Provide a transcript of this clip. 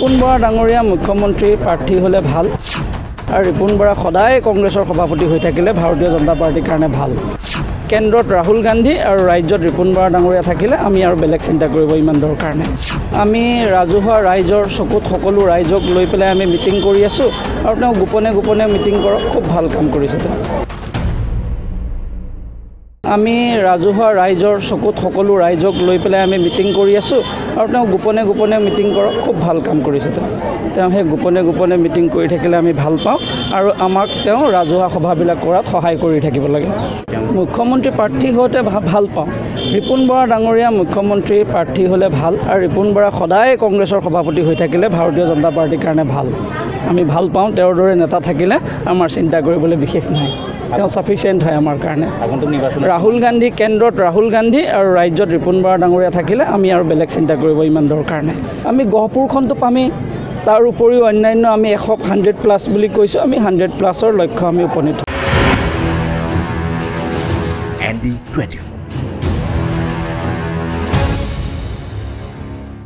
ৰিপুণ বৰা ডাঙৰীয়া মুখ্যমন্ত্ৰী প্ৰাৰ্থী হ'লে ভাল আৰু ৰিপুণ বৰা সদায় কংগ্ৰেছৰ সভাপতি হৈ থাকিলে ভাৰতীয় জনতা পাৰ্টিৰ কাৰণে ভাল। কেন্দ্ৰত ৰাহুল গান্ধী আৰু ৰাজ্যত ৰিপুণ বৰা ডাঙৰীয়া থাকিলে আমি আৰু বেলেগ চিন্তা কৰিব ইমান দৰকাৰ নাই। আমি ৰাজহুৱা ৰাইজৰ চকুত সকলো ৰাইজক লৈ পেলাই আমি মিটিং কৰি আছোঁ আৰু তেওঁ গোপনে গোপনে মিটিং কৰক, খুব ভাল কাম কৰিছে তেওঁ। আমি ৰাজহুৱা ৰাইজৰ চকুত সকলো ৰাইজক লৈ পেলাই আমি মিটিং কৰি আছোঁ আৰু তেওঁ গোপনে গোপনে মিটিং কৰক, খুব ভাল কাম কৰিছে তেওঁ সেই গোপনে গোপনে মিটিং কৰি থাকিলে আমি ভাল পাওঁ আৰু আমাক তেওঁ ৰাজহুৱা সভাবিলাক কৰাত সহায় কৰি থাকিব লাগে। মুখ্যমন্ত্ৰী প্ৰাৰ্থী হওঁতে ভাল পাওঁ। ৰিপুণ বৰা ডাঙৰীয়া মুখ্যমন্ত্ৰী প্ৰাৰ্থী হ'লে ভাল আৰু ৰিপুণ বৰা সদায় কংগ্ৰেছৰ সভাপতি হৈ থাকিলে ভাৰতীয় জনতা পাৰ্টিৰ কাৰণে ভাল। আমি ভাল পাওঁ, তেওঁৰ দৰে নেতা থাকিলে আমাৰ চিন্তা কৰিবলৈ বিশেষ নাই, তেওঁ ছাফিচিয়েণ্ট হয় আমাৰ কাৰণে। ৰাহুল গান্ধী কেন্দ্ৰত ৰাহুল গান্ধী আৰু ৰাজ্যত ৰিপুণ বৰা ডাঙৰীয়া থাকিলে আমি আৰু বেলেগ চিন্তা কৰিব ইমান দৰকাৰ নাই। আমি গহপুৰখনটো পামেই, তাৰ উপৰিও অন্যান্য আমি 100+ বুলি কৈছোঁ, আমি 100+ লক্ষ্য আমি উপনীত। ND24